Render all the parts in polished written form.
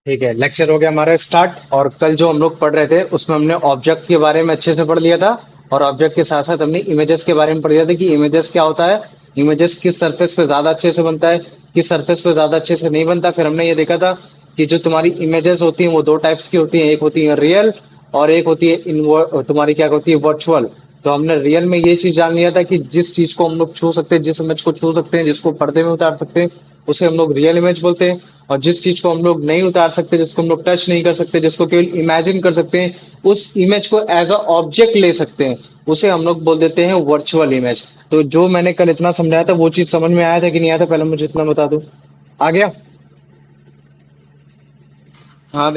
ठीक है, लेक्चर हो गया हमारा स्टार्ट। और कल जो हम लोग पढ़ रहे थे उसमें हमने ऑब्जेक्ट के बारे में अच्छे से पढ़ लिया था। और ऑब्जेक्ट के साथ साथ हमने इमेजेस के बारे में पढ़ लिया था कि इमेजेस क्या होता है, इमेजेस किस सरफेस पे ज्यादा अच्छे से बनता है, किस सरफेस पे ज्यादा अच्छे से नहीं बनता। फिर हमने ये देखा था कि जो तुम्हारी इमेजेस होती हैं वो दो टाइप्स की होती हैं, एक होती है रियल और एक होती है तुम्हारी क्या होती है, वर्चुअल। तो हमने रियल में ये चीज जान लिया था कि जिस चीज को हम लोग छू सकते हैं, जिस इमेज को छू सकते हैं, जिसको पर्दे में उतार सकते हैं, उसे हम लोग रियल इमेज बोलते हैं। और जिस चीज को हम लोग नहीं उतार सकते, जिसको हम लोग टच नहीं कर सकते, जिसको केवल इमेजिन कर सकते हैं, उस इमेज को एज अ ऑब्जेक्ट ले सकते हैं, उसे हम लोग बोल देते हैं वर्चुअल इमेज। तो जो मैंने कल इतना समझाया था वो चीज समझ में आया था कि नहीं आया था, पहले मुझे इतना बता दो। आ गया? हाँ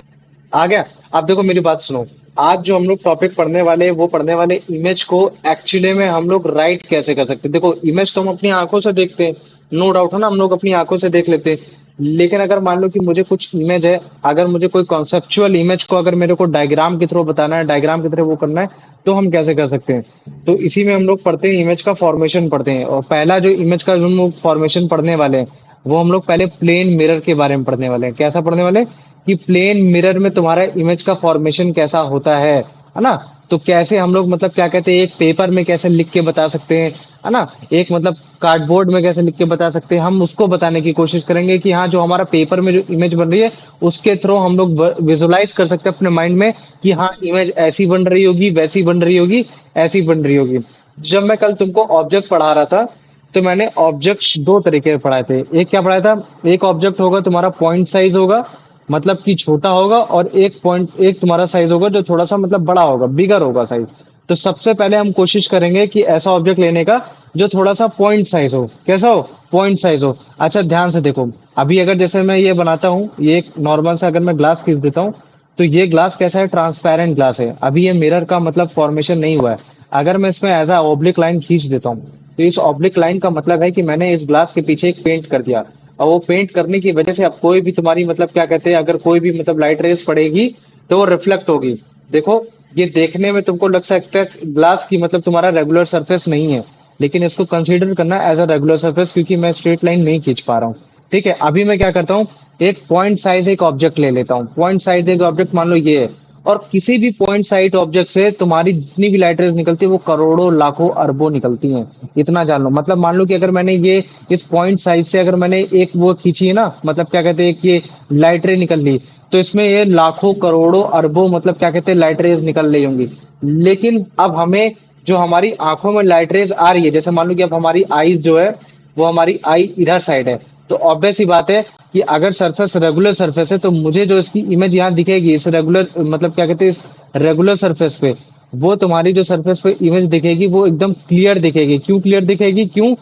आ गया। अब देखो मेरी बात सुनो। आज जो हम लोग टॉपिक पढ़ने वाले हैं वो पढ़ने वाले इमेज को एक्चुअली में हम लोग राइट कैसे कर सकते हैं। देखो इमेज तो हम अपनी आंखों से देखते हैं, नो डाउट है ना, हम लोग अपनी आंखों से देख लेते हैं। लेकिन अगर मान लो कि मुझे कुछ इमेज है, अगर मुझे कोई कॉन्सेप्चुअल इमेज को अगर मेरे को डायग्राम के थ्रू बताना है, डायग्राम की तरह वो करना है, तो हम कैसे कर सकते हैं। तो इसी में हम लोग पढ़ते हैं, इमेज का फॉर्मेशन पढ़ते हैं। और पहला जो इमेज का जो हम लोग फॉर्मेशन पढ़ने वाले हैं वो हम लोग पहले प्लेन मिरर के बारे में पढ़ने वाले हैं। कैसा पढ़ने वाले हैं कि प्लेन मिरर में तुम्हारा इमेज का फॉर्मेशन कैसा होता है ना। तो कैसे हम लोग मतलब क्या कहते हैं, एक पेपर में कैसे लिख के बता सकते हैं, है ना, एक मतलब कार्डबोर्ड में कैसे लिख के बता सकते हैं, हम उसको बताने की कोशिश करेंगे कि हाँ जो हमारा पेपर में जो इमेज बन रही है उसके थ्रू हम लोग विजुलाइज कर सकते हैं अपने माइंड में कि हाँ इमेज ऐसी बन रही होगी, वैसी बन रही होगी, ऐसी बन रही होगी। जब मैं कल तुमको ऑब्जेक्ट पढ़ा रहा था तो मैंने ऑब्जेक्ट दो तरीके से पढ़ाए थे। एक क्या पढ़ाया था, एक ऑब्जेक्ट होगा तुम्हारा पॉइंट साइज होगा, मतलब कि छोटा होगा, और एक पॉइंट एक तुम्हारा साइज होगा जो थोड़ा सा मतलब बड़ा होगा, बिगर होगा साइज। तो सबसे पहले हम कोशिश करेंगे कि ऐसा ऑब्जेक्ट लेने का जो थोड़ा सा पॉइंट साइज हो। कैसा हो? पॉइंट साइज हो। अच्छा ध्यान से देखो, अभी अगर जैसे मैं ये बनाता हूँ, ये एक नॉर्मल सा अगर मैं ग्लास खींच देता हूँ, तो ये ग्लास कैसा है, ट्रांसपेरेंट ग्लास है। अभी ये मिरर का मतलब फॉर्मेशन नहीं हुआ है। अगर मैं इसमें एज अ ऑब्लिक लाइन खींच देता हूँ, तो इस ऑब्लिक लाइन का मतलब है कि मैंने इस ग्लास के पीछे एक पेंट कर दिया। और वो पेंट करने की वजह से अब कोई भी तुम्हारी मतलब क्या कहते हैं, अगर कोई भी मतलब लाइट रेस पड़ेगी तो वो रिफ्लेक्ट होगी। देखो ये देखने में तुमको लग सकता है ग्लास की मतलब तुम्हारा रेगुलर सरफेस नहीं है, लेकिन इसको कंसीडर करना एज अ रेगुलर सरफेस, क्योंकि मैं स्ट्रेट लाइन नहीं खींच पा रहा हूँ। ठीक है, अभी मैं क्या करता हूँ, एक पॉइंट साइज एक ऑब्जेक्ट ले लेता हूँ। पॉइंट साइज एक ऑब्जेक्ट मान लो ये है, और किसी भी पॉइंट साइड ऑब्जेक्ट से तुम्हारी जितनी भी लाइट रेज निकलती है वो करोड़ों लाखों अरबों निकलती हैं। इतना जान लो। मतलब मान लो कि अगर मैंने ये इस पॉइंट साइज से अगर मैंने एक वो खींची है ना, मतलब क्या कहते हैं कि ये लाइट रे निकल ली, तो इसमें ये लाखों करोड़ों अरबों मतलब क्या कहते हैं लाइट रेज निकल रही होंगी। लेकिन अब हमें जो हमारी आंखों में लाइट रेज आ रही है, जैसे मान लो कि अब हमारी आईज जो है वो हमारी आई इधर साइड है, तो ऑब्वियस सी बात है कि अगर सरफेस रेगुलर सरफेस है तो मुझे जो इसकी इमेज यहाँ दिखेगी इस रेगुलर मतलब क्या कहते हैं इस रेगुलर सरफेस पे, वो तुम्हारी जो सरफेस पे इमेज दिखेगी वो एकदम क्लियर दिखेगी। क्यों क्लियर दिखेगी? क्यों?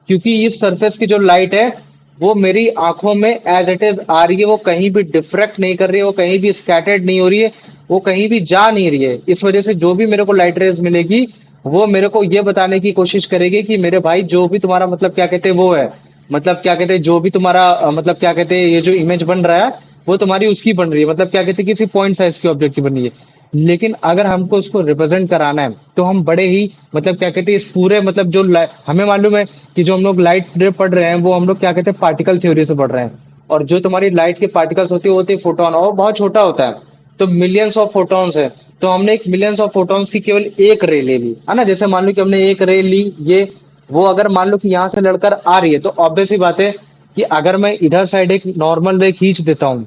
क्योंकि इस सरफेस की जो लाइट है वो मेरी आंखों में एज इट इज आ रही है, वो कहीं भी डिफ्रेक्ट नहीं कर रही है, वो कहीं भी स्कैटर्ड नहीं हो रही है, वो कहीं भी जा नहीं रही है। इस वजह से जो भी मेरे को लाइट रेज मिलेगी वो मेरे को ये बताने की कोशिश करेगी कि मेरे भाई जो भी तुम्हारा मतलब क्या कहते हैं वो है, मतलब क्या कहते हैं जो भी तुम्हारा मतलब क्या कहते हैं ये जो इमेज बन रहा है वो तुम्हारी उसकी बन रही है, मतलब क्या कहते हैं किसी पॉइंट साइज की ऑब्जेक्ट की बन रही है। लेकिन अगर हमको उसको रिप्रेजेंट कराना है तो हम बड़े ही मतलब क्या कहते हैं इस पूरे मतलब जो हमें मालूम है कि जो हम लोग लाइट रे पढ़ रहे हैं वो हम लोग क्या कहते हैं पार्टिकल थ्योरी से पढ़ रहे हैं। और जो तुम्हारी लाइट के पार्टिकल्स होते हैं वो होते हैं फोटोन, और बहुत छोटा होता है। तो मिलियंस ऑफ फोटॉन्स है, तो हमने एक मिलियंस ऑफ फोटॉन्स की केवल एक रे ले ली है ना। जैसे मान लो कि हमने एक रे ली, ये वो अगर मान लो कि यहाँ से लड़कर आ रही है तो ऑब्वियस सी बात है कि अगर मैं इधर साइड एक नॉर्मल रे खींच देता हूँ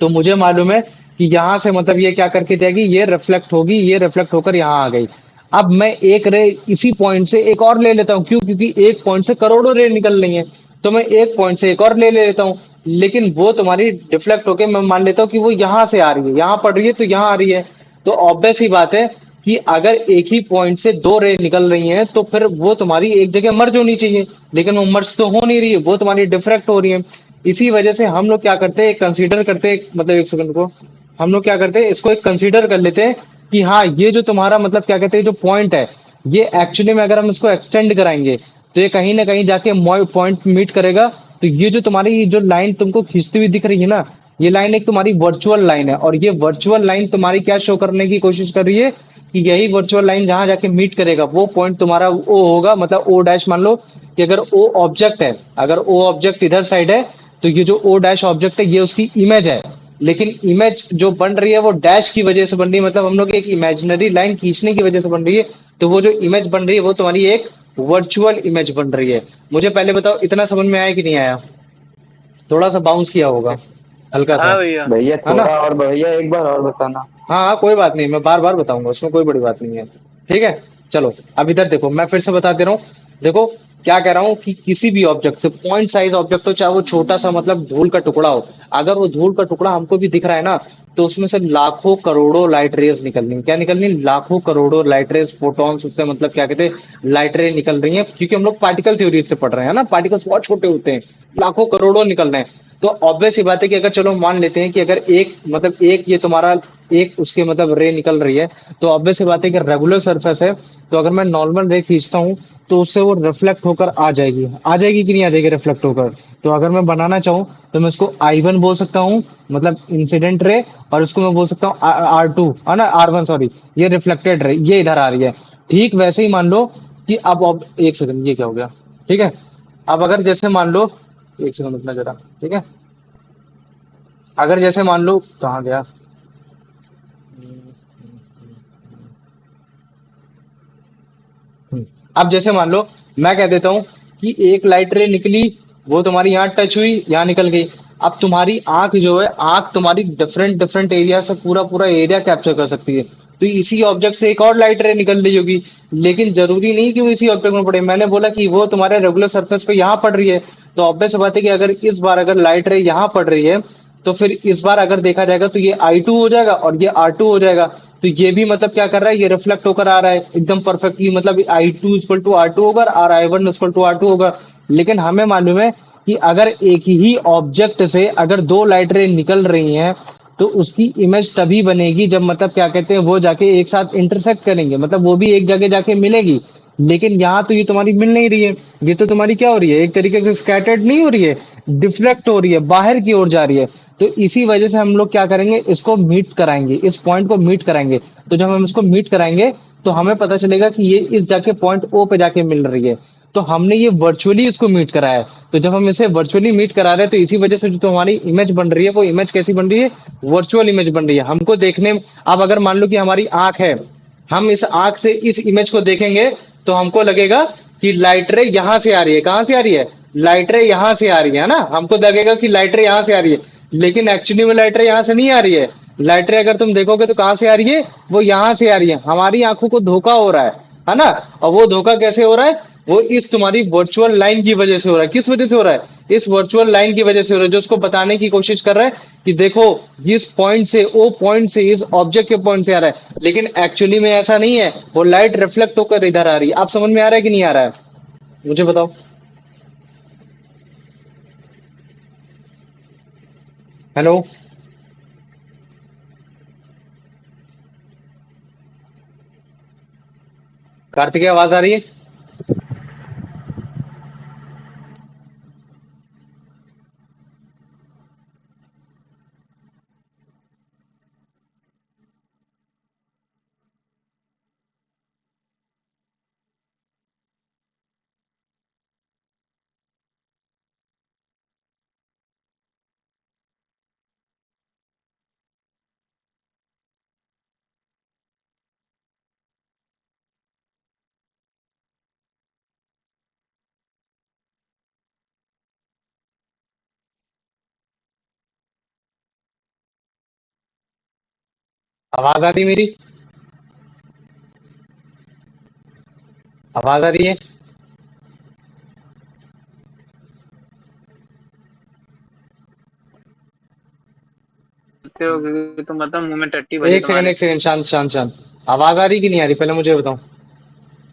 तो मुझे मालूम है कि यहाँ से मतलब ये क्या करके जाएगी, ये रिफ्लेक्ट होगी, ये रिफ्लेक्ट होकर यहाँ आ गई। अब मैं एक रे इसी पॉइंट से एक और ले लेता हूँ, क्यों? क्योंकि एक पॉइंट से करोड़ों रे निकल रही हैं, तो मैं एक पॉइंट से एक और ले लेता हूँ। लेकिन वो तुम्हारी डिफ्लेक्ट होके मैं मान लेता हूँ कि वो यहाँ से आ रही है, यहाँ पड़ रही है तो यहाँ आ रही है। तो ऑब्वियस ही बात है कि अगर एक ही पॉइंट से दो रे निकल रही हैं तो फिर वो तुम्हारी एक जगह मर्ज होनी चाहिए, लेकिन वो मर्ज तो हो नहीं रही है, वो तुम्हारी डिफ्रैक्ट हो रही है। इसी वजह से हम लोग क्या करते हैं, कंसीडर करते हैं मतलब एक सेकंड को, हम लोग क्या करते हैं इसको एक कंसीडर कर लेते हैं कि हाँ ये जो तुम्हारा मतलब क्या कहते हैं जो पॉइंट है ये एक्चुअली में अगर हम इसको एक्सटेंड कराएंगे तो ये कहीं ना कहीं जाके पॉइंट मीट करेगा। तो ये जो तुम्हारी जो लाइन तुमको खींचती हुई दिख रही है ना, ये लाइन एक तुम्हारी वर्चुअल लाइन है, और ये वर्चुअल लाइन तुम्हारी क्या शो करने की कोशिश कर रही है कि यही वर्चुअल लाइन जहां जाके मीट करेगा वो पॉइंट तुम्हारा ओ होगा, मतलब ओ डैश। मान लो कि अगर ओ ऑब्जेक्ट है, अगर ओ ऑब्जेक्ट इधर साइड है तो ये जो ओ डैश ऑब्जेक्ट है ये उसकी इमेज है, लेकिन इमेज जो बन रही है वो डैश की वजह से बन रही है, मतलब हम लोग एक इमेजिनरी लाइन खींचने की वजह से बन रही है। तो वो जो इमेज बन रही है वो तुम्हारी एक वर्चुअल इमेज बन रही है। मुझे पहले बताओ इतना समझ में आया कि नहीं आया? थोड़ा सा बाउंस किया होगा, हल्का सा, हाँ भैया। भैया है ना? थोड़ा और भैया एक बार और बताना। हाँ हाँ, कोई बात नहीं, मैं बार बार बताऊंगा, उसमें कोई बड़ी बात नहीं है। ठीक है, चलो। अब इधर देखो, मैं फिर से बता दे रहा हूँ। देखो, क्या कह रहा हूँ कि किसी भी ऑब्जेक्ट से, पॉइंट साइज ऑब्जेक्ट हो, चाहे वो छोटा सा मतलब धूल का टुकड़ा हो, अगर वो धूल का टुकड़ा हमको भी दिख रहा है ना, तो उसमें से लाखों करोड़ों लाइट रेज निकलनी, क्या निकलनी, लाखों करोड़ों लाइट रेज, फोटॉन्स, उससे मतलब क्या कहते हैं, लाइट रे निकल रही है, क्योंकि हम लोग पार्टिकल थ्योरी से पढ़ रहे हैं ना, पार्टिकल्स बहुत छोटे होते हैं, लाखों करोड़ों निकल रहे हैं। तो ऑब्वियस सी बात है कि अगर चलो मान लेते हैं कि अगर एक मतलब एक ये तुम्हारा एक उसके मतलब रे निकल रही है, तो ऑब्वियस सी बात है कि रेगुलर सरफेस है, तो अगर मैं नॉर्मल रे खींचता हूँ तो उससे वो रिफ्लेक्ट होकर आ जाएगी कि नहीं आ जाएगी रिफ्लेक्ट होकर? तो अगर मैं बनाना चाहूँ तो मैं इसको I1 बोल सकता हूँ, मतलब इंसिडेंट रे, और इसको मैं बोल सकता हूँ R2, है ना, R1 सॉरी, ये रिफ्लेक्टेड रे, ये इधर आ रही है। ठीक वैसे ही मान लो कि अब एक सेकंड, ये क्या हो गया? ठीक है, अब अगर जैसे मान लो, एक सेकंड रुकना जरा, ठीक है, अगर जैसे मान लो, कहाँ गया? हम्म, अब जैसे मान लो, मैं कह देता हूँ कि एक लाइट रे निकली, वो तुम्हारी यहाँ टच हुई, यहाँ निकल गई। अब तुम्हारी आंख जो है, आंख तुम्हारी डिफरेंट डिफरेंट एरिया से पूरा पूरा एरिया कैप्चर कर सकती है। तो इसी ऑब्जेक्ट से एक और लाइट रे निकल रही होगी, लेकिन जरूरी नहीं कि वो इसी ऑब्जेक्ट में पड़े। मैंने बोला कि वो तुम्हारे रेगुलर सरफेस पे यहाँ पड़ रही है, तो ऑब्वियस बात है कि अगर इस बार अगर लाइट रे यहाँ पड़ रही है, तो फिर इस बार अगर देखा जाएगा तो ये I2 हो जाएगा और ये R2 हो जाएगा। तो ये भी मतलब क्या कर रहा है, ये रिफ्लेक्ट होकर आ रहा है एकदम परफेक्टली, मतलब I2 इक्वल टू R2 होगा और I1 इक्वल टू R2 होगा। लेकिन हमें मालूम है कि अगर एक ही ऑब्जेक्ट से अगर दो लाइट रे निकल रही हैं, तो उसकी इमेज तभी बनेगी जब मतलब क्या कहते हैं, वो जाके एक साथ इंटरसेक्ट करेंगे, मतलब वो भी एक जगह जाके मिलेगी। लेकिन यहाँ तो ये तुम्हारी मिल नहीं रही है, ये तो तुम्हारी क्या हो रही है, एक तरीके से स्कैटर्ड नहीं हो रही है, डिफ्लेक्ट हो रही है, बाहर की ओर जा रही है। तो इसी वजह से हम लोग क्या करेंगे, इसको मीट कराएंगे, इस पॉइंट को मीट कराएंगे। तो जब हम इसको मीट कराएंगे तो हमें पता चलेगा कि ये इस जाके पॉइंट ओ पे जाके मिल रही है। तो हमने ये वर्चुअली इसको मीट कराया है। तो जब हम इसे वर्चुअली मीट करा रहे हैं, तो इसी वजह से जो हमारी इमेज बन रही है, वो इमेज कैसी बन रही है, वर्चुअल इमेज बन रही है हमको देखने। अब अगर मान लो कि हमारी आंख है, हम इस आंख से इस इमेज को देखेंगे, तो हमको लगेगा कि लाइट रे यहाँ से आ रही है, कहाँ से आ रही है, लाइट रे यहाँ से आ रही है ना, हमको लगेगा कि लाइट रे यहाँ से आ रही है। लेकिन एक्चुअली में लाइट रे यहाँ से नहीं आ रही है। लाइट रे अगर तुम देखोगे तो कहाँ से आ रही है, वो यहाँ से आ रही है। हमारी आंखों को धोखा हो रहा है ना? और वो धोखा कैसे हो रहा है, वो इस तुम्हारी वर्चुअल लाइन की वजह से हो रहा है। किस वजह से हो रहा है, इस वर्चुअल लाइन की वजह से हो रहा है, जो उसको बताने की कोशिश कर रहा है कि देखो, इस पॉइंट से, ओ पॉइंट से, इस ऑब्जेक्ट के पॉइंट से आ रहा है। लेकिन एक्चुअली में ऐसा नहीं है, वो लाइट रिफ्लेक्ट होकर इधर आ रही है। आप समझ में आ रहा है कि नहीं आ रहा है, मुझे बताओ। हेलो? कार्तिकेय, आवाज आ रही है? आवाज आ रही है मेरी? आवाज आ रही है? बोलते हो क्योंकि तुम मतलब मुंह में टट्टी भरी एक सेकंड, तुम्हारे। एक सेकंड, शांत शांत शांत। आवाज आ रही कि नहीं आ रही, पहले मुझे बताओ।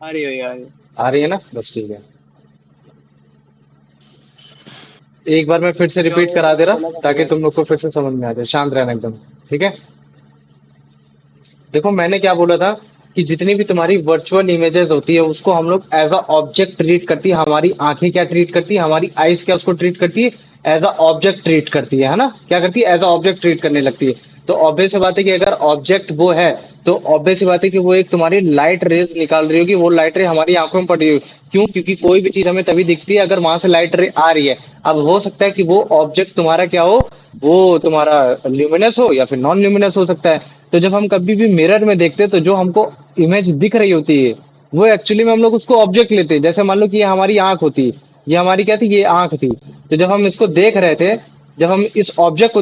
आ रही हो यार। आ रही है ना, बस ठीक है। एक बार मैं फिर से जो रिपीट करा दे बोला रहा था ताकि भैया। तुम लोग को फिर से समझ में आ जाए, शांत रहना एकदम। ठीक है, देखो मैंने क्या बोला था कि जितनी भी तुम्हारी वर्चुअल इमेजेस होती है, उसको हम लोग एज अ ऑब्जेक्ट ट्रीट करती है। हमारी आंखें क्या ट्रीट करती है, हमारी आईज क्या उसको ट्रीट करती है, एज अ ऑब्जेक्ट ट्रीट करती है ना, क्या करती है, एज अ ऑब्जेक्ट ट्रीट करने लगती है। तो ऑब्वियस सी बात है कि अगर ऑब्जेक्ट वो है, तो ऑब्वियस सी बात है कि वो एक तुम्हारी लाइट रेज निकाल रही होगी, वो लाइट रे हमारी आंखों में पड़ रही होगी। क्यों? क्योंकि कोई भी चीज हमें तभी दिखती है अगर वहां से लाइट रे आ रही है। अब हो सकता है कि वो ऑब्जेक्ट तुम्हारा क्या हो, वो तुम्हारा ल्यूमिनस हो या फिर नॉन ल्यूमिनस हो सकता है। तो जब हम कभी भी मिरर में देखते हैं तो जो हमको इमेज दिख रही होती है वो एक्चुअली में हम लोग उसको ऑब्जेक्ट लेते हैं। जैसे मान लो कि ये हमारी आंख होती है, ये हमारी क्या थी, ये आंख थी। तो जब हम इसको देख रहे थे, जब हम इस ऑब्जेक्ट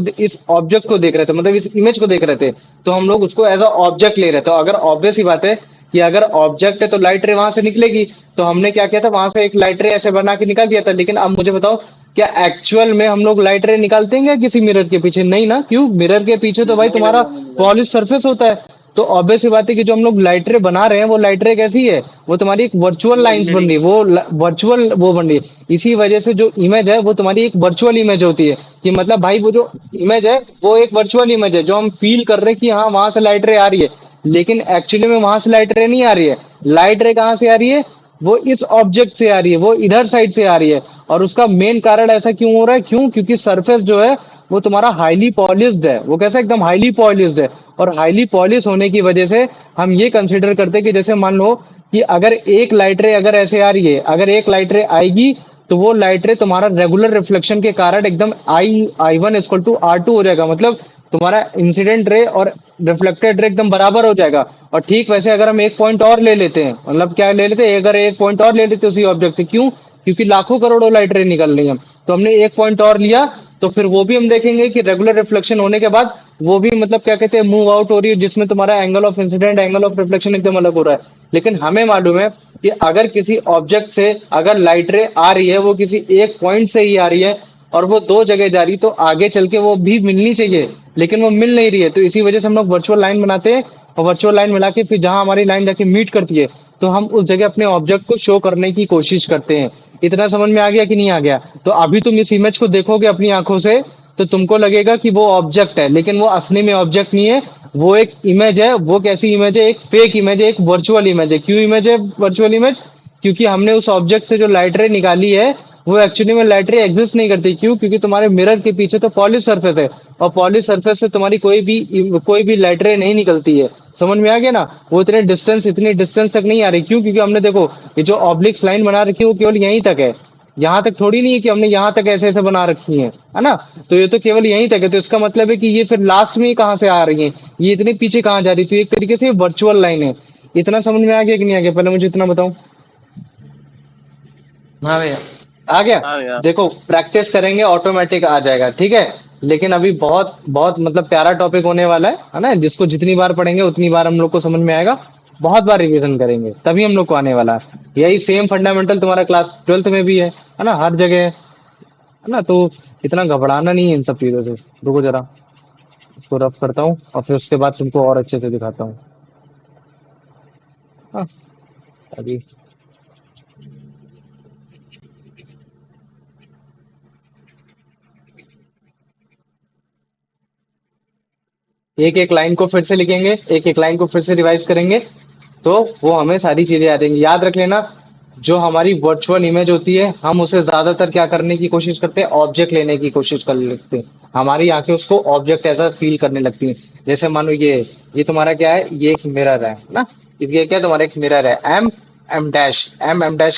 को देख रहे थे, मतलब इस इमेज को देख रहे थे, तो हम लोग उसको एज अ ऑब्जेक्ट ले रहे थे। तो अगर ऑब्वियस ही बात है कि अगर ऑब्जेक्ट है तो लाइट रे वहां से निकलेगी। तो हमने क्या किया था, वहां से एक लाइट रे ऐसे बना के निकाल दिया था। लेकिन अब मुझे बताओ, क्या एक्चुअल में हम लोग लाइट रे निकालते हैं क्या किसी मिरर के पीछे? नहीं ना। क्यों? मिरर के पीछे तो भाई तुम्हारा पॉलिश सरफेस होता है। तो ऑब्वियस सी बात है कि जो हम लोग लाइट रे बना रहे हैं वो लाइट रे कैसी है, वो तुम्हारी एक वर्चुअल लाइंस बन इमेजिनरी। रही है, वो वर्चुअल वो बन रही है। इसी वजह से जो इमेज है वो तुम्हारी एक वर्चुअल इमेज होती है। कि मतलब भाई वो जो इमेज है वो एक वर्चुअल इमेज है, जो हम फील कर रहे हैं कि हाँ वहां से लाइट रे आ रही है। लेकिन एक्चुअली में वहां से लाइट रे नहीं आ रही है। लाइट रे कहाँ से आ रही है? वो इस ऑब्जेक्ट से आ रही है, वो इधर साइड से आ रही है। और उसका मेन कारण ऐसा क्यों हो रहा है? क्यों? क्योंकि सरफेस जो है वो तुम्हारा हाईली पॉलिश्ड है। वो कैसा? एकदम हाईली पॉलिश्ड है। और हाईली पॉलिश होने की वजह से हम ये कंसिडर करते हैं कि जैसे मान लो कि अगर एक लाइट रे अगर ऐसे आ रही है, अगर एक लाइट रे आएगी तो वो लाइट रे तुम्हारा रेगुलर रिफ्लेक्शन के कारण एकदम I1 = R2 हो जाएगा। मतलब तुम्हारा इंसिडेंट रे और रिफ्लेक्टेड रे एकदम बराबर हो जाएगा। और ठीक वैसे अगर हम एक पॉइंट और ले लेते हैं, मतलब क्या ले लेते हैं, अगर एक पॉइंट और ले लेते हैं उसी ऑब्जेक्ट से, क्यों? क्योंकि लाखों करोड़ों लाइट रे निकल रही हैं। तो हमने एक पॉइंट और लिया, तो फिर वो भी हम देखेंगे कि रेगुलर रिफ्लेक्शन होने के बाद वो भी मतलब क्या कहते हैं, मूव आउट हो रही है, जिसमें तुम्हारा angle of incident, angle of reflection एकदम अलग हो रहा है। लेकिन हमें मालूम है कि अगर किसी ऑब्जेक्ट से अगर लाइट रे आ रही है, वो किसी एक पॉइंट से ही आ रही है और वो दो जगह जा रही, तो आगे चल के वो भी मिलनी चाहिए, लेकिन वो मिल नहीं रही है। तो इसी वजह से हम लोग वर्चुअल लाइन बनाते हैं, और वर्चुअल लाइन मिला के फिर जहां हमारी लाइन जाके मीट करती है, तो हम उस जगह अपने ऑब्जेक्ट को शो करने की कोशिश करते हैं। इतना समझ में आ गया कि नहीं आ गया? तो अभी तुम इस इमेज को देखोगे अपनी आंखों से, तो तुमको लगेगा कि वो ऑब्जेक्ट है, लेकिन वो असली में ऑब्जेक्ट नहीं है। वो एक इमेज है। वो कैसी इमेज है? एक फेक इमेज है, एक वर्चुअल इमेज है। क्यों इमेज है वर्चुअल इमेज? क्योंकि हमने उस ऑब्जेक्ट से जो लाइट रे निकाली है वो एक्चुअली में लाइट रे एग्जिस्ट नहीं करती। क्यों? क्योंकि तुम्हारे मिरर के पीछे तो पॉलिश सरफेस है, और पॉलिश सरफेस से तुम्हारी कोई भी लाइट रे नहीं निकलती है। समझ में आ गया ना? वो इतनी डिस्टेंस तक नहीं आ रही। क्यों? क्योंकि हमने देखो, ये जो ऑब्लिक्स लाइन बना रखी है वो केवल यहीं तक है। यहाँ तक थोड़ी नहीं है कि हमने यहाँ तक ऐसे ऐसे बना रखी है ना? तो ये तो केवल यहीं तक है। तो इसका मतलब है कि ये फिर लास्ट में ही कहाँ से आ रही है, ये इतने पीछे कहाँ जा रही? तो एक तरीके से वर्चुअल लाइन है। इतना समझ में आ गया कि नहीं आ गया? पहले मुझे इतना बताओ। हाँ भैया, आ गया। हाँ यार। देखो, प्रैक्टिस करेंगे ऑटोमेटिक आ जाएगा, ठीक है। लेकिन अभी बहुत बहुत मतलब प्यारा टॉपिक होने वाला है ना, जिसको जितनी बार पढ़ेंगे उतनी बार हम लोग को समझ में आएगा। बहुत बार रिवीजन करेंगे तभी हम लोग को आने वाला है। यही सेम फंडामेंटल तुम्हारा क्लास 12th में भी है ना, हर जगह है ना। तो इतना घबराना नहीं है इन सब चीजों से। रुको जरा, इसको रफ करता हूँ और फिर उसके बाद तुमको और अच्छे से दिखाता हूँ। हाँ, अभी एक एक लाइन को फिर से लिखेंगे, एक एक लाइन को फिर से रिवाइज करेंगे, तो वो हमें सारी चीजें याद रहेंगी। याद रख लेना, जो हमारी वर्चुअल इमेज होती है हम उसे ज्यादातर क्या करने की कोशिश करते हैं, ऑब्जेक्ट लेने की कोशिश कर लेते हैं। हमारी आंखें उसको ऑब्जेक्ट ऐसा फील करने लगती हैं। जैसे मानो ये तुम्हारा क्या है, ये एक मिरर है ना। ये क्या तुम्हारा एक मिरर है, एम डैश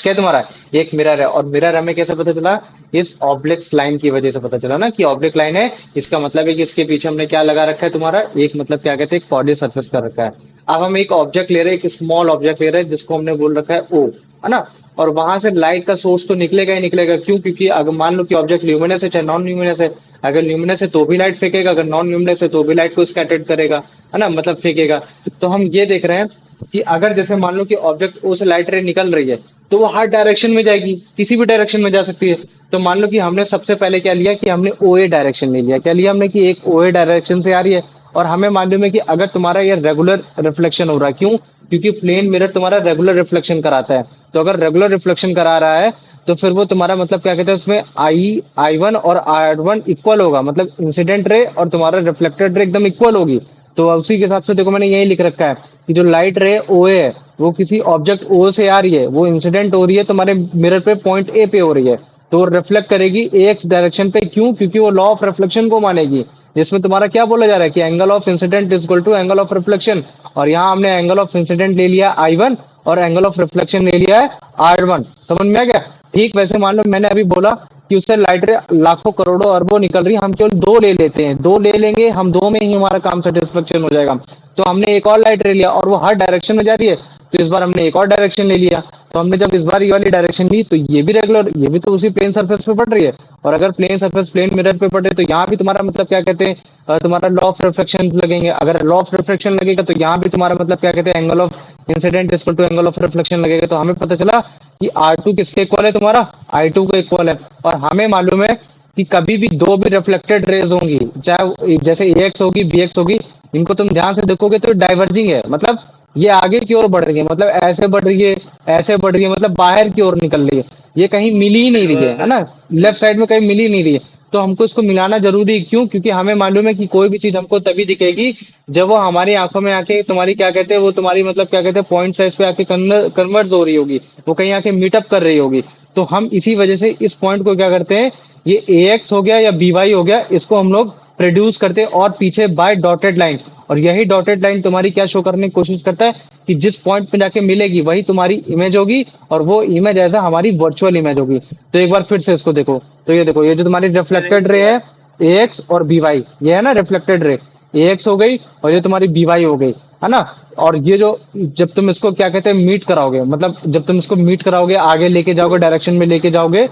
क्या है तुम्हारा, ये एक मिरर है। और मिरर हमें कैसे पता चला? इस ऑब्लिक्स लाइन की वजह से पता चला ना कि ऑब्लिक लाइन है। इसका मतलब है कि इसके पीछे हमने क्या लगा रखा है, तुम्हारा एक मतलब क्या कहते हैं, एक पॉली सरफेस कर रखा है। अब हम एक ऑब्जेक्ट ले रहे हैं, एक स्मॉल ऑब्जेक्ट ले रहे हैं जिसको हमने बोल रखा है ओ, है ना। और वहां से लाइट का सोर्स तो निकलेगा ही निकलेगा। क्यों? क्योंकि अगर मान लो कि ऑब्जेक्ट ल्यूमिनस है चाहे नॉन ल्यूमिनस है, अगर ल्यूमिनस है तो भी लाइट फेंकेगा, अगर नॉन ल्यूमिनस है तो भी लाइट को स्कैटर्ड करेगा, है ना, मतलब फेंकेगा। तो हम ये देख रहे हैं कि अगर जैसे मान लो कि ऑब्जेक्ट ओ से लाइट रे निकल रही है, तो वो हर डायरेक्शन में जाएगी, किसी भी डायरेक्शन में जा सकती है। तो मान लो कि हमने सबसे पहले क्या लिया कि हमने ओ ए डायरेक्शन ले लिया। क्या लिया हमने? कि एक ओ ए डायरेक्शन से आ रही है। और हमें मालूम है कि अगर तुम्हारा ये रेगुलर रिफ्लेक्शन हो रहा है, क्यों? क्योंकि प्लेन मिरर तुम्हारा रेगुलर रिफ्लेक्शन कराता है। तो अगर रेगुलर रिफ्लेक्शन करा रहा है तो फिर वो तुम्हारा मतलब क्या कहते हैं, उसमें आई वन और R1 इक्वल होगा। मतलब इंसिडेंट रे और तुम्हारा रिफ्लेक्टेड रे एकदम इक्वल होगी। तो उसी के हिसाब से देखो, मैंने यही लिख रखा है कि जो लाइट रे ओ ए है वो किसी ऑब्जेक्ट ओ से आ रही है, वो इंसिडेंट हो रही है तुम्हारे मिरर पे पॉइंट ए पे हो रही है। तो रिफ्लेक्ट करेगी एक्स डायरेक्शन पे। क्यों? क्योंकि वो लॉ ऑफ रिफ्लेक्शन को मानेगी, जिसमें तुम्हारा क्या बोला जा रहा है कि angle of incident is equal to angle of reflection. और यहाँ हमने एंगल ऑफ इंसिडेंट ले लिया I1 और एंगल ऑफ रिफ्लेक्शन ले लिया है R1। समझ में आ गया? ठीक वैसे मान लो मैंने अभी बोला कि उससे लाइट रे लाखों करोड़ों अरबों निकल रही है, हम केवल दो ले लेते हैं, दो ले लेंगे हम, दो में ही हमारा काम सेटिस्फेक्शन हो जाएगा। तो हमने एक और लाइट रे लिया और वो हर डायरेक्शन में जा रही है, तो इस बार हमने एक और डायरेक्शन ले लिया। तो हमने जब इस बार ये वाली डायरेक्शन ली तो ये भी रेगुलर, ये भी तो उसी प्लेन सरफेस पे पड़ रही है। और अगर प्लेन सरफेस प्लेन मिरर पे पड़े तो यहाँ भी तुम्हारा मतलब क्या कहते हैं, तुम्हारा लॉ ऑफ रिफ्लेक्शन लगेंगे। अगर लॉ ऑफ रिफ्लेक्शन लगेगा तो यहाँ भी तुम्हारा मतलब क्या कहते हैं, angle of incident equal to angle of reflection लगेगा। तो हमें पता चला कि R2 किसके इक्वल है, तुम्हारा I2 को इक्वल है। और हमें मालूम है कि कभी भी दो भी रिफ्लेक्टेड रेज होंगी, चाहे जैसे AX होगी BX होगी, इनको तुम ध्यान से देखोगे तो डाइवर्जिंग है, मतलब ये आगे की ओर बढ़ रही है, मतलब ऐसे बढ़ रही है, ऐसे बढ़ रही है, मतलब बाहर की ओर निकल रही है। ये कहीं मिल ही नहीं रही है ना, लेफ्ट साइड में कहीं मिल ही नहीं रही है। तो हमको इसको मिलाना जरूरी है। क्यों? क्योंकि हमें मालूम है कि कोई भी चीज हमको तभी दिखेगी जब वो हमारी आंखों में आके तुम्हारी क्या कहते हैं, वो तुम्हारी मतलब क्या कहते हैं पॉइंट साइज पे आके कन्वर्ट हो रही होगी, वो कहीं आके मीटअप कर रही होगी। तो हम इसी वजह से इस पॉइंट को क्या करते हैं, ये AX हो गया या BY हो गया, इसको हम लोग प्रोड्यूस करते हैं और पीछे बाय डॉटेड लाइन। और यही डॉटेड लाइन तुम्हारी क्या शो करने की कोशिश करता है कि जिस पॉइंट पे जाके मिलेगी वही तुम्हारी इमेज होगी, और वो इमेज एज हमारी वर्चुअल इमेज होगी। तो एक बार फिर से इसको देखो, तो ये देखो, ये जो तुम्हारी रिफ्लेक्टेड रे है AX और BY, ये है ना रिफ्लेक्टेड रे, AX हो गई और ये तुम्हारी BY हो गई, है ना। और ये जो जब तुम इसको क्या कहते हैं मीट कराओगे, मतलब जब तुम इसको मीट कराओगे, आगे लेके जाओगे, डायरेक्शन में लेके जाओगे,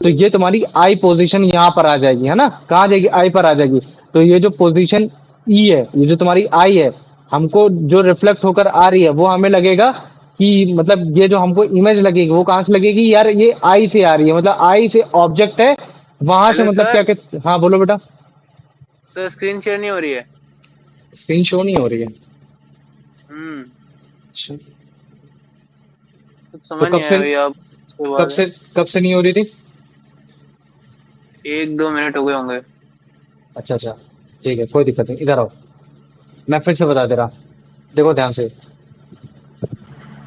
तो ये तुम्हारी आई पोजीशन यहाँ पर आ जाएगी, है ना। कहाँ जाएगी? आई पर आ जाएगी। तो ये जो पोजीशन ई है, ये जो तुम्हारी आई है, हमको जो रिफ्लेक्ट होकर आ रही है वो हमें लगेगा कि मतलब ये जो हमको इमेज लगेगी वो कहाँ से लगेगी यार, ये आई से आ रही है, मतलब आई से ऑब्जेक्ट है वहां से, हेलो मतलब क्या सर। कहते। हाँ बोलो बेटा। सर स्क्रीन शेयर नहीं हो रही है। स्क्रीन शो नहीं हो रही है? हम्म। अच्छा, कुछ तो समझ नहीं आया भैया, अब उसके कब बाद से कब से नहीं हो रही थी? 1-2 मिनट हो गए होंगे। अच्छा अच्छा, ठीक है, कोई दिक्कत नहीं, इधर आओ, मैं फिर से बता दे रहा। देखो ध्यान से,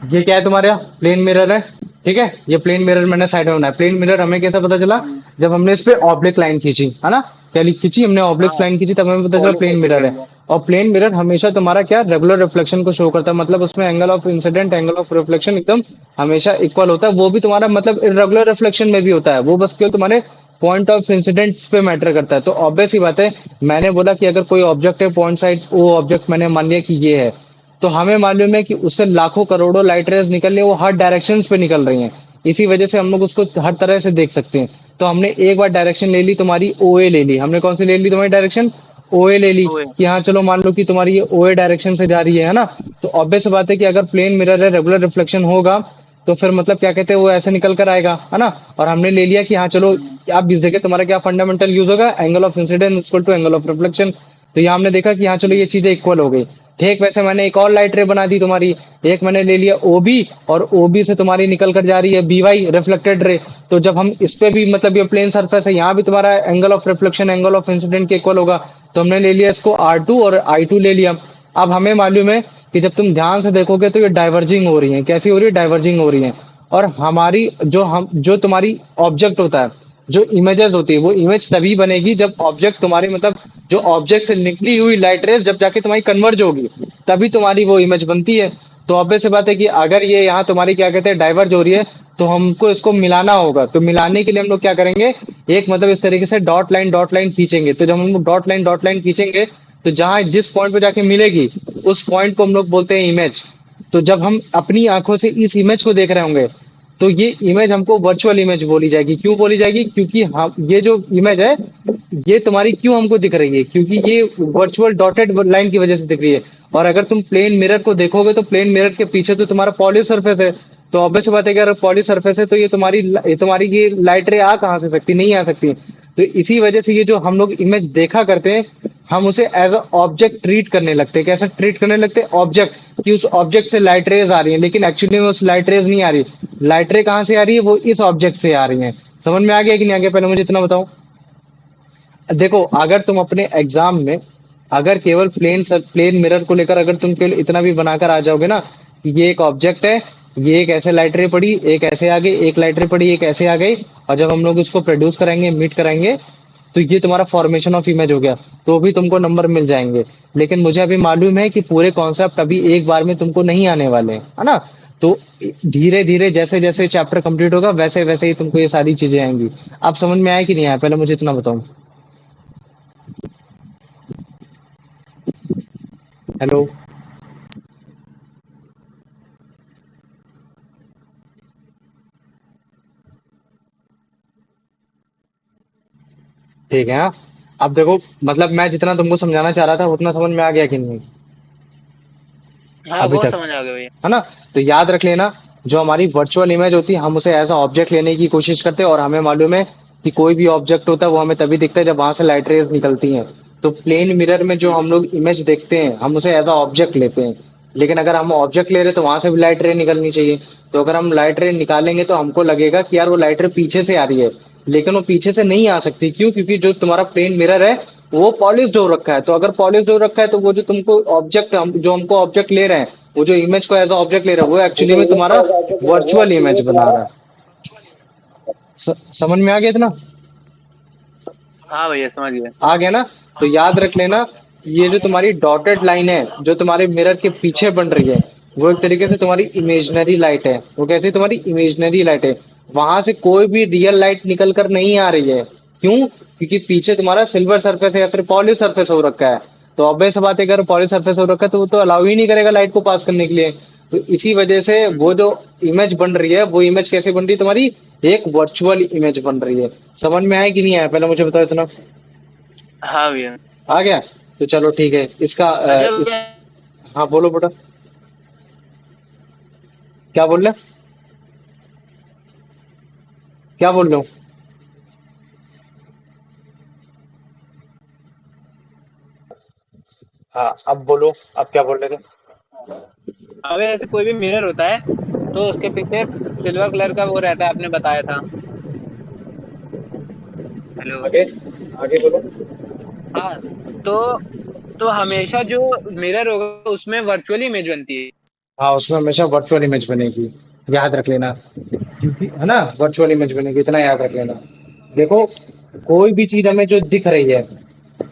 ये क्या है तुम्हारे यहाँ प्लेन मिरर है, ठीक है, ये प्लेन मिरर मैंने साइड में बनाया। प्लेन मिरर हमें कैसे पता चला? हम्म। जब हमने इस पे ऑब्लिक लाइन खींची, है ना, क्या खींची हमने, ऑब्लिक हाँ, लाइन खींची, तब हमें पता चला पॉली प्लेन साइकिल मिरर कर है। लिया। और प्लेन मिरर हमेशा तुम्हारा क्या, रेगुलर रिफ्लेक्शन को शो करता है, मतलब उसमें angle of incident angle of reflection एकदम हमेशा इक्वल होता है। वो भी तुम्हारा मतलब इरेगुलर रिफ्लेक्शन में भी होता है, वो बस केवल तुम्हारे पॉइंट ऑफ इंसिडेंट्स पे मैटर करता है। तो ऑब्वियस ही बात है, मैंने बोला कि अगर कोई ऑब्जेक्ट है पॉइंट साइड, वो ऑब्जेक्ट मैंने मान लिया कि ये है, तो हमें मालूम है कि उससे लाखों करोड़ों लाइट रेज निकल रही है, वो हर डायरेक्शंस पे निकल रही हैं। इसी वजह से हम लोग उसको हर तरह से देख सकते हैं। तो हमने एक बार डायरेक्शन ले ली तुम्हारी OA ले ली, हमने कौन सी ले ली तुम्हारी डायरेक्शन? OA ले ली। ओए। कि हाँ चलो मान लो कि तुम्हारी ये OA डायरेक्शन से जा रही है ना। तो ऑब्वियस बात है कि अगर प्लेन मिरर है, रेगुलर रिफ्लेक्शन होगा, तो फिर मतलब क्या कहते हैं वो ऐसे निकल कर आएगा, है ना। और हमने ले लिया कि हाँ चलो, हम्म। आप इस जगह तुम्हारा क्या फंडामेंटल यूज होगा, angle of incidence equal to angle of reflection. तो यहाँ हमने देखा कि हाँ चलो ये चीजें इक्वल हो गई। ठीक वैसे मैंने एक और लाइट रे बना दी तुम्हारी, एक मैंने ले लिया OB, और OB से तुम्हारी निकल कर जा रही है BY रिफ्लेक्टेड रे। तो जब हम इस पे भी मतलब ये प्लेन सरफेस है, यहाँ भी तुम्हारा angle of reflection angle of incident के इक्वल होगा। तो हमने ले लिया इसको R2 और I2 ले लिया। अब हमें मालूम है कि जब तुम ध्यान से देखोगे तो ये डाइवर्जिंग हो रही है। कैसी हो रही है? डाइवर्जिंग हो रही है। और हमारी जो तुम्हारी ऑब्जेक्ट होता है, जो इमेजेस होती है, वो इमेज तभी बनेगी जब ऑब्जेक्ट तुम्हारी मतलब जो ऑब्जेक्ट से निकली हुई लाइट रेज जब जाके तुम्हारी कन्वर्ज होगी, तभी तुम्हारी वो इमेज बनती है। तो ऑब्वियस सी बात है कि अगर ये यहाँ तुम्हारी क्या कहते हैं डाइवर्ज हो रही है, तो हमको इसको मिलाना होगा। तो मिलाने के लिए हम लोग क्या करेंगे, एक मतलब इस तरीके से डॉट लाइन खींचेंगे। तो जब हम लोग डॉट लाइन खींचेंगे, तो जहां जिस पॉइंट पे जाके मिलेगी उस पॉइंट को हम लोग बोलते हैं इमेज। तो जब हम अपनी आंखों से इस इमेज को देख रहे होंगे, तो ये इमेज हमको वर्चुअल इमेज बोली जाएगी। क्यों बोली जाएगी? क्योंकि हम ये जो इमेज है, ये तुम्हारी क्यों हमको दिख रही है, क्योंकि ये वर्चुअल डॉटेड लाइन की वजह से दिख रही है। और अगर तुम प्लेन मिरर को देखोगे तो प्लेन मिरर के पीछे तो तुम्हारा पॉली सरफेस है। तो ऑब्वियस बात है कि अगर पॉली सरफेस है तो ये तुम्हारी ये लाइट रे आ कहाँ से सकती? नहीं आ सकती। तो इसी वजह से ये जो हम लोग इमेज देखा करते हैं, हम उसे एज अ ऑब्जेक्ट ट्रीट करने लगते हैं। कैसे ट्रीट करने लगते हैं? ऑब्जेक्ट, कि उस ऑब्जेक्ट से लाइट रेज आ रही है, लेकिन एक्चुअली में उस लाइट रेज नहीं आ रही। लाइट रे कहाँ से आ रही है? वो इस ऑब्जेक्ट से आ रही है। समझ में आ गया कि नहीं आ गया? पहले मुझे इतना बताओ। देखो, अगर तुम अपने एग्जाम में अगर केवल प्लेन मिरर को लेकर अगर तुम केवल इतना भी बनाकर आ जाओगे ना कि ये एक ऑब्जेक्ट है, ये एक ऐसे लाइट रे पड़ी, एक ऐसे आ गई, एक लाइट रे पड़ी, एक ऐसे आ गई, और जब हम लोग इसको प्रोड्यूस कराएंगे, मीट कराएंगे, तो ये तुम्हारा फॉर्मेशन ऑफ इमेज हो गया। तो भी तुमको नंबर मिल जाएंगे। लेकिन मुझे अभी मालूम है कि पूरे कॉन्सेप्ट अभी एक बार में तुमको नहीं आने वाले, है ना? तो धीरे धीरे जैसे जैसे चैप्टर कंप्लीट होगा वैसे वैसे ही तुमको ये सारी चीजें आएंगी। आप समझ में आया कि नहीं आया, पहले मुझे इतना बताओ। हेलो। ठीक है, हाँ। अब देखो, मतलब मैं जितना तुमको समझाना चाह रहा था उतना समझ में आ गया कि नहीं हाँ अभी वो तक, समझ आ गया भैया। है ना? तो याद रख लेना, जो हमारी वर्चुअल इमेज होती है हम उसे एज अ ऑब्जेक्ट लेने की कोशिश करते हैं, और हमें मालूम है कि कोई भी ऑब्जेक्ट होता है वो हमें तभी दिखता है जब वहां से लाइट रेज निकलती हैं। तो प्लेन मिरर में जो हम्म, हम लोग इमेज देखते हैं हम उसे एज अ ऑब्जेक्ट लेते हैं। लेकिन अगर हम ऑब्जेक्ट ले रहे हैं तो वहां से भी लाइट रे निकलनी चाहिए। तो अगर हम लाइट रे निकालेंगे तो हमको लगेगा कि यार वो लाइट रे पीछे से आ रही है। लेकिन वो पीछे से नहीं आ सकती, क्यों? क्योंकि जो तुम्हारा प्लेन मिरर है वो पॉलिश्ड हो रखा है। तो अगर पॉलिश्ड हो रखा है तो वो जो तुमको ऑब्जेक्ट, जो हमको ऑब्जेक्ट ले रहे हैं, वो जो इमेज को एज अ ऑब्जेक्ट ले रहा है वो एक्चुअली में तुम्हारा वर्चुअल इमेज बना रहा है। समझ में आ गया इतना? हाँ भैया समझ गया। आ गया ना? तो याद रख लेना, ये जो तुम्हारी डॉटेड लाइन है जो तुम्हारे मिरर के पीछे बन रही है, वो एक तरीके से तुम्हारी इमेजनरी लाइट है। वो कैसी तुम्हारी इमेजनरी लाइट है। वहां से कोई भी रियल लाइट निकल कर नहीं आ रही है। क्यों? क्योंकि पीछे तुम्हारा सिल्वर सरफेस है या फिर पॉलिश सरफेस हो रखा है। तो ऑब्वियस बात है, अगर पॉलिश सरफेस हो रखा है तो वो तो अलाउ ही नहीं करेगा लाइट को पास करने के लिए। तो इसी वजह से वो जो इमेज बन रही है वो इमेज कैसे बन रही है तुम्हारी, एक वर्चुअल इमेज बन रही है। समझ में आया कि नहीं आया, पहले मुझे बताओ इतना। हाँ भैया। आ गया? तो चलो ठीक है, इसका अच्छा इस। भैया, हाँ बोलो बेटा, क्या बोल रहे हो? क्या बोल रहे हो? हाँ अब बोलो, अब क्या बोल रहे थे? अगर ऐसे कोई भी मिरर होता है तो उसके पीछे सिल्वर कलर का वो रहता है, आपने बताया था। हेलो। आगे, आगे बोलो। हाँ, तो हमेशा जो मिरर होगा उसमें वर्चुअल इमेज बनती है। हाँ, उसमें हमेशा वर्चुअल इमेज बनेगी, याद रख लेना। क्योंकि, है ना, वर्चुअल इमेज बनेगी, इतना याद रख लेना। देखो, कोई भी चीज हमें जो दिख रही है,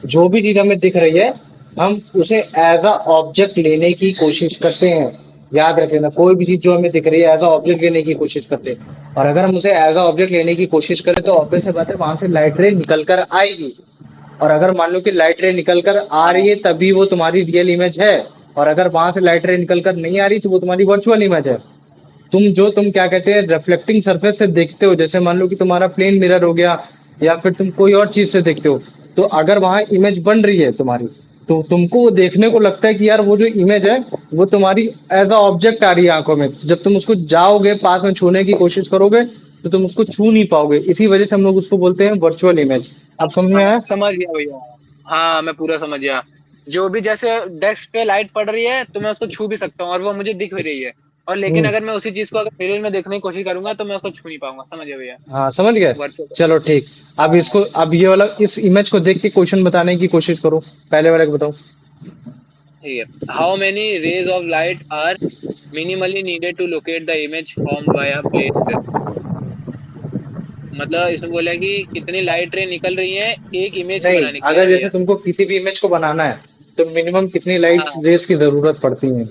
जो भी चीज हमें दिख रही है, हम उसे एज अ ऑब्जेक्ट लेने की कोशिश करते हैं। याद रख लेना, कोई भी चीज जो हमें दिख रही है एज अ ऑब्जेक्ट लेने की कोशिश करते हैं। और अगर हम उसे एज अ ऑब्जेक्ट लेने की कोशिश करें तो ऑब्वियस सी बात है वहां से लाइट रे निकल कर आएगी। और अगर मान लो कि लाइट रे निकल कर आ रही हाँ है तभी वो तुम्हारी रियल इमेज है। और अगर वहां से लाइट रे निकल कर नहीं आ रही तो वो तुम्हारी वर्चुअल इमेज है। तुम क्या कहते हैं, रिफ्लेक्टिंग सरफेस से देखते हो, जैसे मान लो कि तुम्हारा प्लेन मिरर हो गया, या फिर तुम कोई और चीज से देखते हो। तो अगर वहां इमेज बन रही है तुम्हारी, तो तुमको वो देखने को लगता है कि यार वो जो इमेज है वो तुम्हारी एज अ ऑब्जेक्ट आ रही है आंखों में। जब तुम उसको जाओगे पास में छूने की कोशिश करोगे तो तुम उसको छू नहीं पाओगे। इसी वजह से हम लोग उसको बोलते हैं वर्चुअल इमेज। अब समझ में हाँ आया? समझ गया भैया। हाँ मैं पूरा समझ गया। जो भी जैसे डेस्क पे लाइट पड़ रही है तो मैं उसको छू भी सकता हूँ और वो मुझे दिख भी रही है। और लेकिन हम्म। अगर मैं उसी चीज को अगर मिरर में देखने की कोशिश करूंगा तो मैं उसको छू नहीं पाऊंगा। समझ गया भैया। हाँ समझ गए। वर्चुअल। चलो ठीक। अब हाँ इसको, अब ये वाला इस इमेज को देख के क्वेश्चन बताने की कोशिश करो। पहले वाले को बताओ। ठीक है। How many rays of light are minimally needed to locate the image formed by a plane mirror. मतलब इसमें बोला है कि कितनी लाइट रे निकल रही है एक इमेज को नहीं, बनाने के लिए, अगर ना जैसे भैया? तुमको किसी भी इमेज को बनाना है तो मिनिमम कितनी लाइट हाँ, रेस की जरूरत पड़ती है?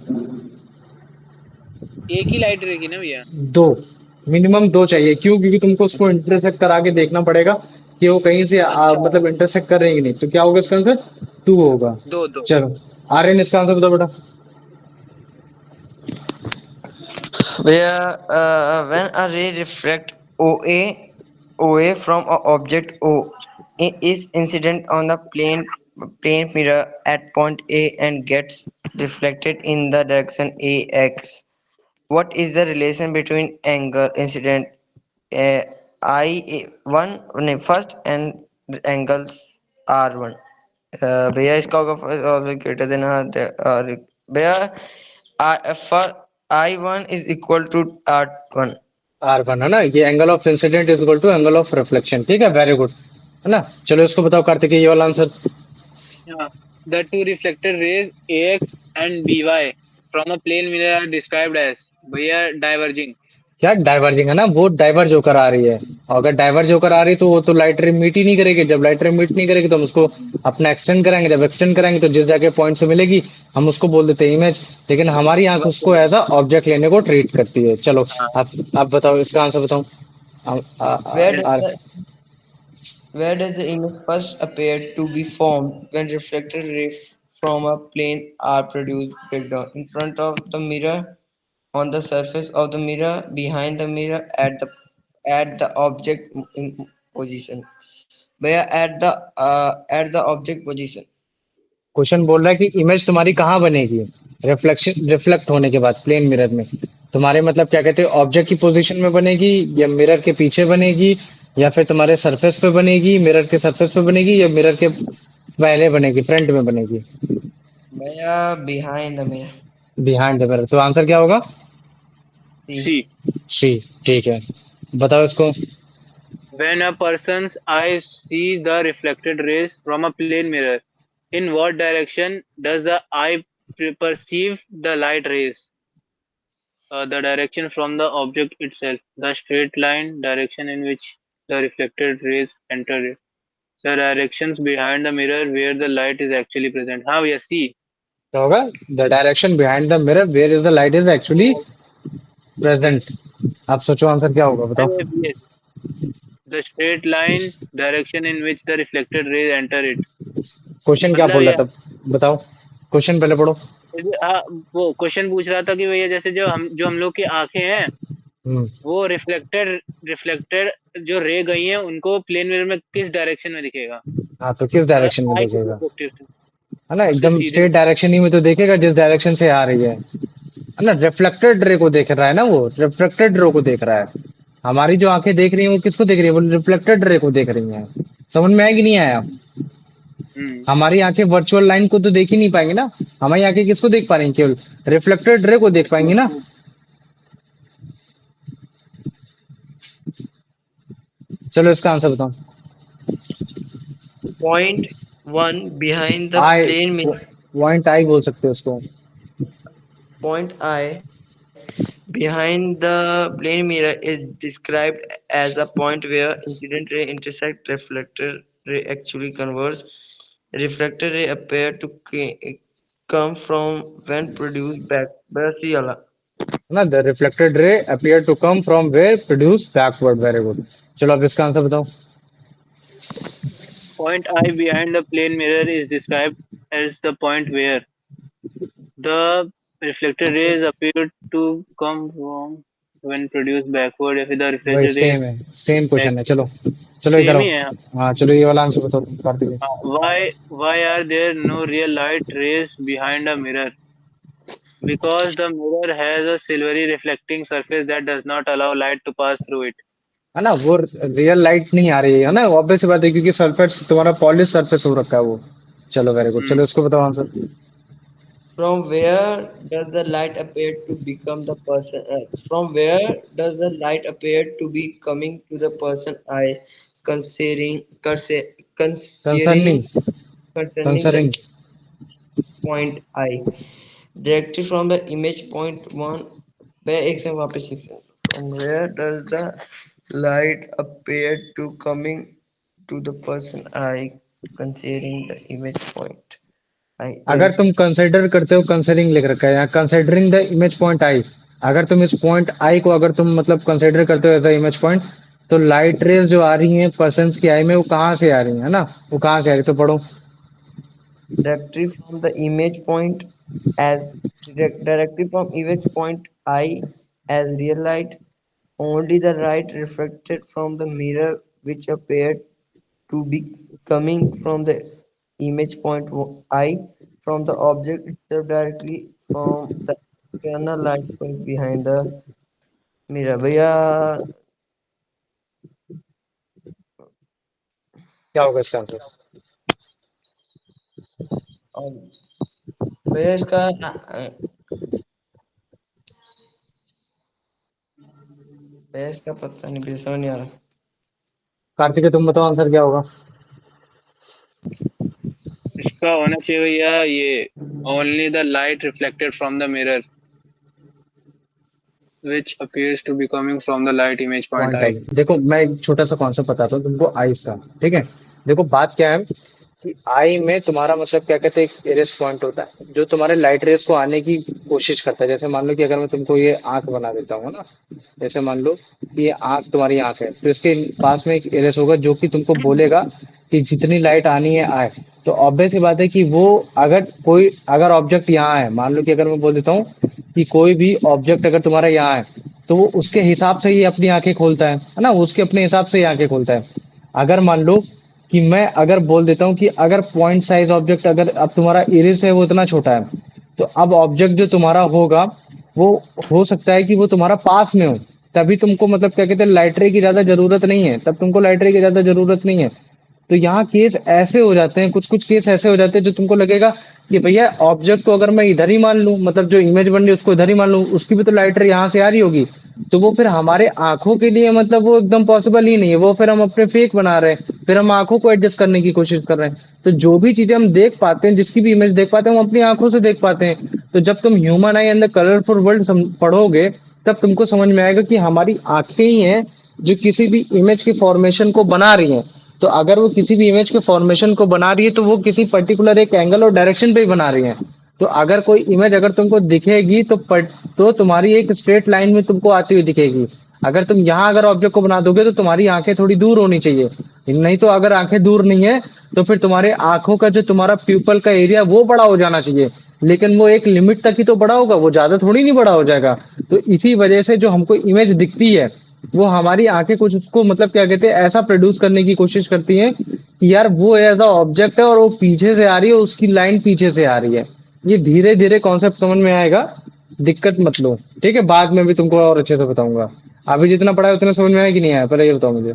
एक ही लाइट रहेगी ना भैया? दो। मिनिमम दो चाहिए। क्यों? क्योंकि तुमको उसको इंटरसेक्ट करा के देखना पड़ेगा कि वो कहीं से अच्छा। मतलब इंटरसेक्ट कर रही है कि नहीं। तो क्या होगा इसका आंसर? टू होगा। दो दो। चलो, आर्यन इसका आंसर बताओ बेटा। Where when a ray reflects OA from a object O is incident on the plane mirror at point A and gets reflected in the direction AX. What is the relation between angle incident uh, I1 first and angles R1? भैया इसका होगा always greater than भैया I1 is equal to R1. R1 है ना, ये angle of incident is equal to angle of reflection. ठीक है, very good. है ना? चलो इसको बताओ कार्तिक, ये वाला आंसर। हाँ, the two reflected rays AX and BY from a plane mirror are described as भैया diverging. क्या डाइवर्जिंग है ना, वो डाइवर्ज होकर आ रही है। और अगर डाइवर्ज होकर आ रही तो वो तो लाइट रे मीट ही नहीं करेगी। जब लाइट रे मीट नहीं करेगी तो हम उसको अपना एक्सटेंड कराएंगे। जब एक्सटेंड कराएंगे तो जिस जगह पॉइंट से मिलेगी हम उसको बोल देते हैं इमेज। लेकिन हमारी आंख उसको एज अ ऑब्जेक्ट लेने को ट्रीट करती है। चलो हाँ आप बताओ, इसका आंसर बताओ। Where does uh, the where does the image first appear to be formed when reflected rays from a plane are produced? Breakdown in front of the mirror, on the surface of the mirror, behind the mirror, at the object in position. Where at the object position. Question बोल रहा है कि image तुम्हारी कहाँ बनेगी, reflection reflect होने के बाद प्लेन मिरर में। तुम्हारे मतलब क्या कहते हैं, ऑब्जेक्ट की पोजीशन में बनेगी, या मिरर के पीछे बनेगी, या फिर तुम्हारे सरफेस पे बनेगी, मिरर के सरफेस पे बनेगी, या मिरर के पहले बनेगी, फ्रंट में बनेगी। Where behind the mirror. Behind the mirror. तो आंसर क्या होगा? See. C. सी। ठीक है, बताओ इसको। When a person's eyes see the reflected rays from a plane mirror, in what direction does the eye perceive the light rays? The direction from the object itself, the straight line direction in which the reflected rays enter it, the directions behind the mirror where the light is actually present. हाँ भैया C. क्या होगा? The direction behind the mirror where is the light is actually present. आप सोचो answer क्या होगा, बताओ। अरे yes, the straight line direction in which the reflected rays enter it. Question क्या मतलब बोल ये रहा था, बताओ। क्वेश्चन पहले पढ़ो। हाँ, वो क्वेश्चन पूछ रहा था कि भैया जैसे जो हम लोग की आंखें हैं हम्म। वो रिफ्लेक्टेड रिफ्लेक्टेड जो रे गई हैं उनको प्लेन मिरर में किस डायरेक्शन में दिखेगा? हाँ, तो किस डायरेक्शन में आई की देखेगा? परस्पेक्टिव से है ना, उससे एकदम सीधे। स्ट्रेट डायरेक्शन ही में तो देखेगा जिस डायरेक्शन से आ रही है ना। रिफ्लेक्टेड रे को देख रहा है ना, वो रिफ्लेक्टेड रे को देख रहा है। हमारी जो आंखें देख रही हैं वो किसको देख रही है? वो रिफ्लेक्टेड रे को देख रही हैं। समझ में आएगी नहीं आया? हम्म। हमारी आंखें वर्चुअल लाइन को तो देख ही नहीं पाएंगी ना। हमारी आंखें किसको देख पा रही हैं? केवल रिफ्लेक्टेड रे को देख पाएंगी ना। चलो इसका आंसर बताओ। Point one behind the I, plane mirror. Point I बोल सकते हो उसको। Point I behind the plane mirror is described as a point where incident ray intersect reflected ray actually converge. Reflected ray appear to come from when produced back. बस ये वाला। है ना, the reflected ray appear to come from where produce backward. Very good. चलो अब इसका answer बताओ। Point I behind the plane mirror is described as the point where the reflected rays appear to come from when produced backward या फिर the वही reflected rays same है, same back question है। चलो, चलो इधर सेम आओ। ही है। हाँ चलो, ये वाला आंसर बताओ तुम, Kartik. Why are there no real light rays behind a mirror? Because the mirror has a silvery reflecting surface that does not allow light to pass through it. है ना, वो रियल लाइट नहीं आ रही है ना, ऑब्वियस सी बात है, क्योंकि सरफेस तुम्हारा पॉलिश सरफेस हो रखा है वो। चलो वेरी गुड, हम्म। चलो इसको बताओ answer. From where does the light appear to become the person? From where does the light appear to be coming to the person eye, concerning, concerning concerning the concerning. point eye? Directly from the image point one. मैं एक से वापस लिखूं. From where does the light appear to coming to the person eye, considering the image point? I अगर तुम consider करते हो, considering लिख रखा है यहाँ, considering the image point I. अगर तुम इस पॉइंट आई को अगर तुम मतलब कंसिडर करते हो एज अ इमेज पॉइंट, तो लाइट रेज जो आ रही हैं पर्सन की आई में, वो कहाँ से आ रही है ना, वो कहाँ से आ रही है, तो पढ़ो। directly from the image point as directly from image point I as real light. Only the light reflected from the mirror which appeared to be coming from the image point I from the object itself directly from the external light point behind the mirror. भैया क्या होगा इसका answer? भैया इसका भैया इसका पता नहीं, भैया समझ नहीं आ रहा। कार्तिक तुम बताओ आंसर क्या होगा? इसका होना चाहिए भैया ये only the light reflected from the mirror, which appears to be coming from the light image point point I. आई, देखो मैं एक छोटा सा कॉन्सेप्ट बताता हूँ तुमको आईज का। ठीक है, देखो बात क्या है कि आई में तुम्हारा मतलब क्या कहते हैं, एक इरेस पॉइंट होता है जो तुम्हारे लाइट रेस को आने की कोशिश करता है। जैसे मान लो कि अगर मैं तुमको ये आंख बना देता हूँ ना, जैसे मान लो कि ये आंख तुम्हारी आंख है, तो इसके पास में एक इरेस होगा जो कि तुमको बोलेगा कि जितनी लाइट आनी है आए। तो ऑब्वियस सी बात है कि वो अगर ऑब्जेक्ट यहाँ है, मान लो कि अगर मैं बोल देता हूँ कि कोई भी ऑब्जेक्ट अगर तुम्हारा यहाँ है, तो वो उसके हिसाब से ही अपनी आंखें खोलता है ना, उसके अपने हिसाब से ही आंखें खोलता है। अगर मान लो कि मैं अगर बोल देता हूँ कि अगर पॉइंट साइज ऑब्जेक्ट, अगर अब तुम्हारा इरिस है वो इतना छोटा है, तो अब ऑब्जेक्ट जो तुम्हारा होगा वो हो सकता है कि वो तुम्हारा पास में हो, तभी तुमको मतलब क्या कहते हैं लाइट रे की ज्यादा जरूरत नहीं है, तब तुमको लाइट रे की ज्यादा जरूरत नहीं है। तो यहाँ केस ऐसे हो जाते हैं, कुछ कुछ केस ऐसे हो जाते हैं जो तुमको लगेगा कि भैया ऑब्जेक्ट को अगर मैं इधर ही मान लूं, मतलब जो इमेज बन रही है उसको इधर ही मान लूं, उसकी भी तो लाइट रे यहाँ से आ रही होगी, तो वो फिर हमारे आंखों के लिए मतलब वो एकदम पॉसिबल ही नहीं है, वो फिर हम अपने फेक बना रहे हैं, फिर हम आंखों को एडजस्ट करने की कोशिश कर रहे हैं। तो जो भी चीजें हम देख पाते हैं, जिसकी भी इमेज देख पाते हैं, हम अपनी आंखों से देख पाते हैं। तो जब तुम human I and the colourful world पढ़ोगे, तब तुमको समझ में आएगा कि हमारी आंखें ही हैं जो किसी भी इमेज के फॉर्मेशन को बना रही हैं। तो अगर वो किसी भी इमेज के फॉर्मेशन को बना रही है तो वो किसी पर्टिकुलर एक एंगल और डायरेक्शन पे ही बना रही है। तो अगर कोई इमेज अगर तुमको दिखेगी तो तुम्हारी एक स्ट्रेट लाइन में तुमको आती हुई दिखेगी। अगर तुम यहाँ अगर ऑब्जेक्ट को बना दोगे तो तुम्हारी आंखें थोड़ी दूर होनी चाहिए, नहीं तो अगर आंखें दूर नहीं है तो फिर तुम्हारे आंखों का जो तुम्हारा प्यूपल का एरिया वो बड़ा हो जाना चाहिए, लेकिन वो एक लिमिट तक ही तो बड़ा होगा, वो ज्यादा थोड़ी नहीं बड़ा हो जाएगा। तो इसी वजह से जो हमको इमेज दिखती है वो हमारी आंखें कुछ उसको मतलब क्या कहते हैं ऐसा प्रोड्यूस करने की कोशिश करती हैं कि यार वो ऐसा ऑब्जेक्ट है और वो पीछे से आ रही है, उसकी लाइन पीछे से आ रही है। ये धीरे धीरे कॉन्सेप्ट समझ में आएगा, दिक्कत मत लो। ठीक है, बाद में भी तुमको और अच्छे से बताऊंगा। अभी जितना पढ़ा है उतना समझ में आया कि नहीं आया, पहले ये बताओ मुझे।